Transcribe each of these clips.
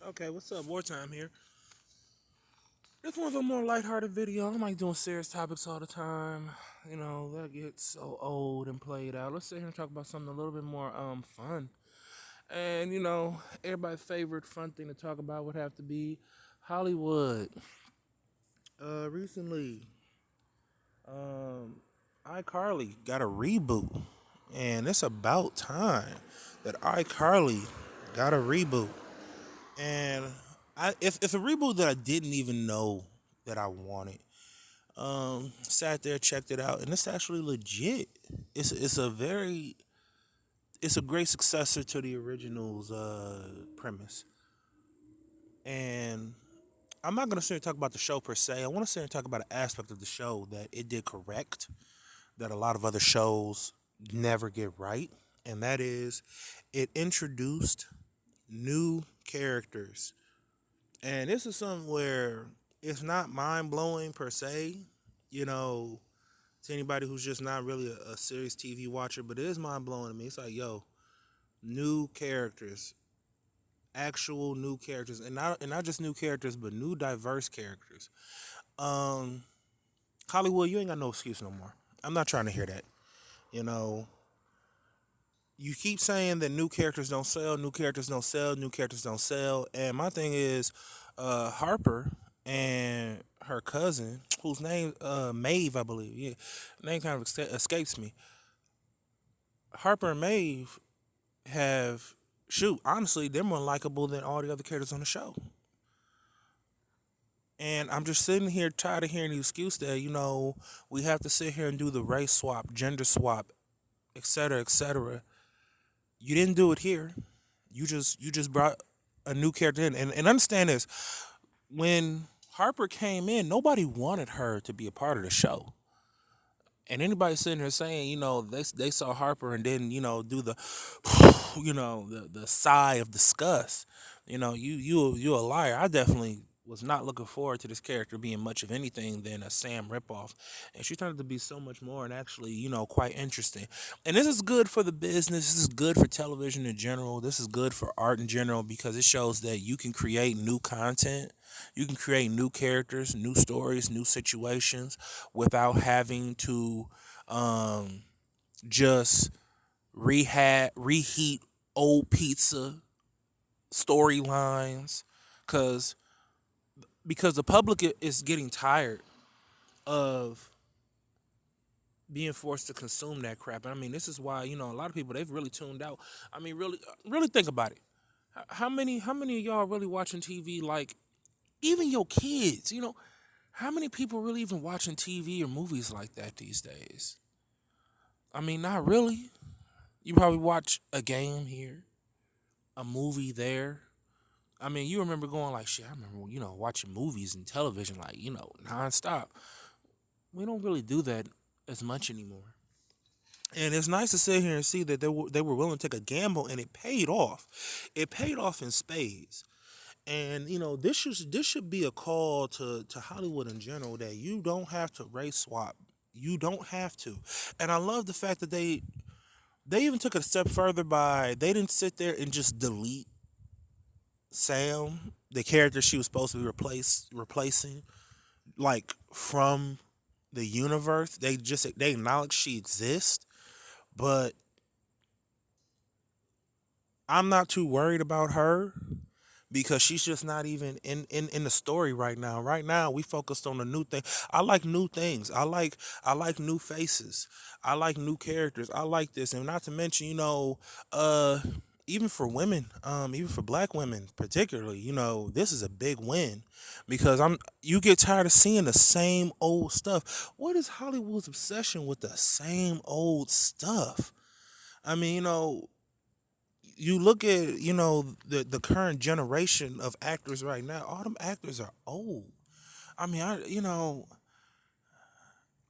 Okay, what's up? Wartime here. This one's a more lighthearted video. I don't like doing serious topics all the time. That gets so old and played out. Let's sit here and talk about something a little bit more fun. And everybody's favorite fun thing to talk about would have to be Hollywood. Recently, um, iCarly got a reboot, and it's about time that iCarly got a reboot. And it's a reboot that I didn't even know that I wanted. Sat there, checked it out, and it's actually legit. It's a great successor to the original's premise. And I'm not gonna sit here and talk about the show per se. I want to sit here and talk about an aspect of the show that it did correct, that a lot of other shows never get right, and that is it introduced new characters. And this is something where it's not mind blowing per se, you know, to anybody who's just not really a serious TV watcher, but it is mind blowing to me. It's like, yo, new characters, actual new characters, and not just new characters, but new diverse characters. Um, Hollywood, you ain't got no excuse no more. I'm not trying to hear that. You know, you keep saying that new characters don't sell, new characters don't sell, new characters don't sell, and my thing is, Harper and her cousin, whose name Maeve, I believe, yeah, name kind of escapes me. Harper and Maeve have shoot, honestly, they're more likable than all the other characters on the show. And I'm just sitting here tired of hearing the excuse that, we have to sit here and do the race swap, gender swap, et cetera, et cetera. You didn't do it here. You just brought a new character in. And understand this. When Harper came in, nobody wanted her to be a part of the show. And anybody sitting here saying, they saw Harper and didn't, do the, the sigh of disgust. You a liar. I definitely was not looking forward to this character being much of anything than a Sam ripoff, and she turned out to be so much more and actually, quite interesting. And this is good for the business. This is good for television in general. This is good for art in general because it shows that you can create new content. You can create new characters, new stories, new situations without having to um, just reheat old pizza storylines, because the public is getting tired of being forced to consume that crap. I mean, this is why a lot of people they've really tuned out. I mean, really think about it. How many of y'all really watching TV? Like even your kids, how many people really even watching TV or movies like that these days? I mean, not really. You probably watch a game here, a movie there. I mean, you remember going like, shit, I remember, watching movies and television like, nonstop. We don't really do that as much anymore. And it's nice to sit here and see that they were willing to take a gamble and it paid off. It paid off in spades. And this should be a call to Hollywood in general that you don't have to race swap. You don't have to. And I love the fact that they even took it a step further by they didn't sit there and just delete Sam, the character she was supposed to be replacing, like from the universe. They acknowledge she exists, but I'm not too worried about her because she's just not even in the story right now. Right now, we focused on the new thing. I like new things. I like new faces. I like new characters. I like this, and not to mention, uh, even for women, even for black women particularly, this is a big win because you get tired of seeing the same old stuff. What is Hollywood's obsession with the same old stuff? I mean, you look at the current generation of actors right now. All them actors are old. I mean,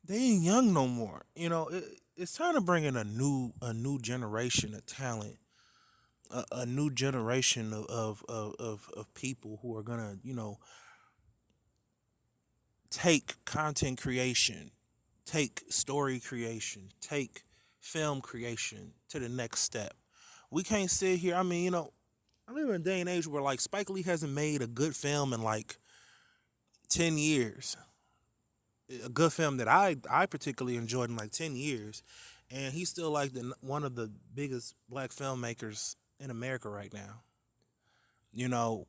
they ain't young no more. It's time to bring in a new generation of talent, a new generation of people who are gonna take content creation, take story creation, take film creation to the next step. We can't sit here. I mean, I live in a day and age where like Spike Lee hasn't made a good film in like 10 years. A good film that I particularly enjoyed in like 10 years, and he's still like one of the biggest black filmmakers in America right now.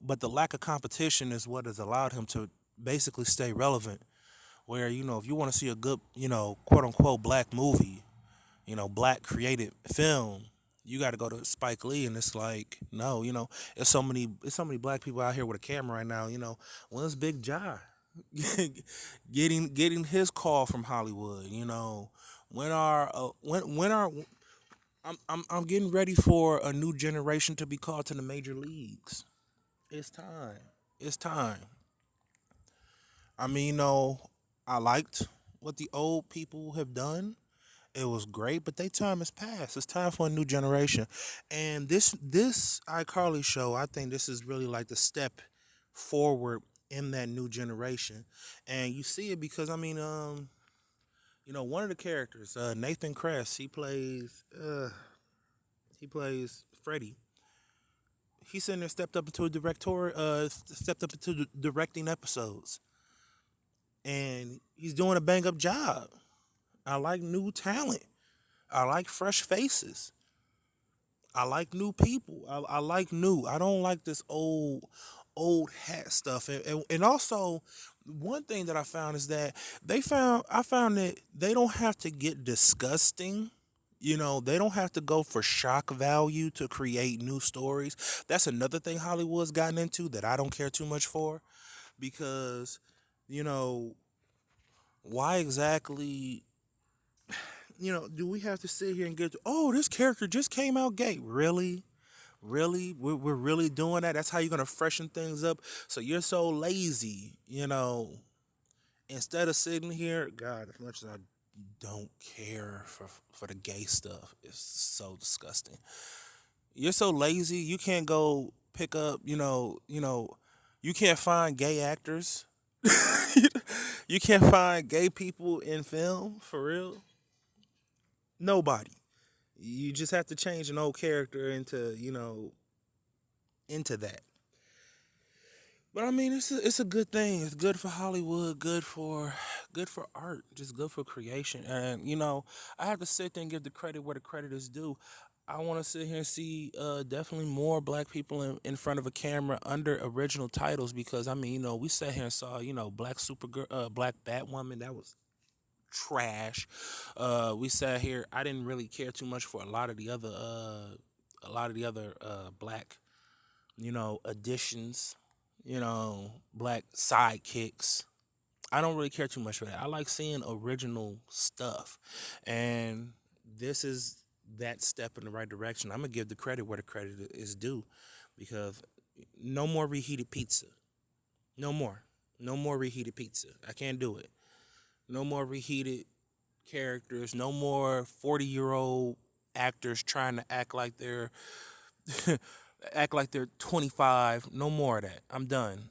But the lack of competition is what has allowed him to basically stay relevant. Where if you want to see a good quote unquote black movie, black created film, you got to go to Spike Lee, and it's like no, it's so many black people out here with a camera right now. When's Big John getting his call from Hollywood? When are I'm getting ready for a new generation to be called to the major leagues. It's time. It's time. I mean, I liked what the old people have done. It was great, but their time has passed. It's time for a new generation. And this iCarly show, I think this is really like the step forward in that new generation. And you see it because one of the characters, Nathan Kress, he plays Freddie. He sitting there stepped up into directing episodes, and he's doing a bang up job. I like new talent. I like fresh faces. I like new people. I like new. I don't like this old hat stuff. And also, one thing that I found is that I found that they don't have to get disgusting. They don't have to go for shock value to create new stories. That's another thing Hollywood's gotten into that I don't care too much for, because, you know, why exactly do we have to sit here and this character just came out gay? Really? Really? We're really doing that? That's how you're going to freshen things up? So you're so lazy, instead of sitting here, God, as much as I don't care for the gay stuff, it's so disgusting. You're so lazy, you can't go pick up, you can't find gay actors. You can't find gay people in film, for real. Nobody. You just have to change an old character into that. But I mean, it's a good thing. It's good for Hollywood, good for art, just good for creation. And I have to sit there and give the credit where the credit is due. I want to sit here and see definitely more black people in front of a camera under original titles, because I mean, we sat here and saw Black Supergirl, Black Batwoman, that was trash. We sat here. I didn't really care too much for a lot of the other black additions, black sidekicks. I don't really care too much for that. I like seeing original stuff, and this is that step in the right direction. I'm gonna give the credit where the credit is due, because no more reheated pizza. No more. No more reheated pizza. I can't do it. No more reheated characters. No more 40-year-old actors trying to act like they're 25. No more of that. I'm done.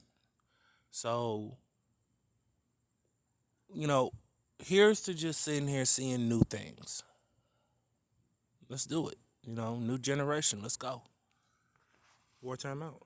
So, you know, here's to just sitting here seeing new things. Let's do it. New generation. Let's go. Wartime out.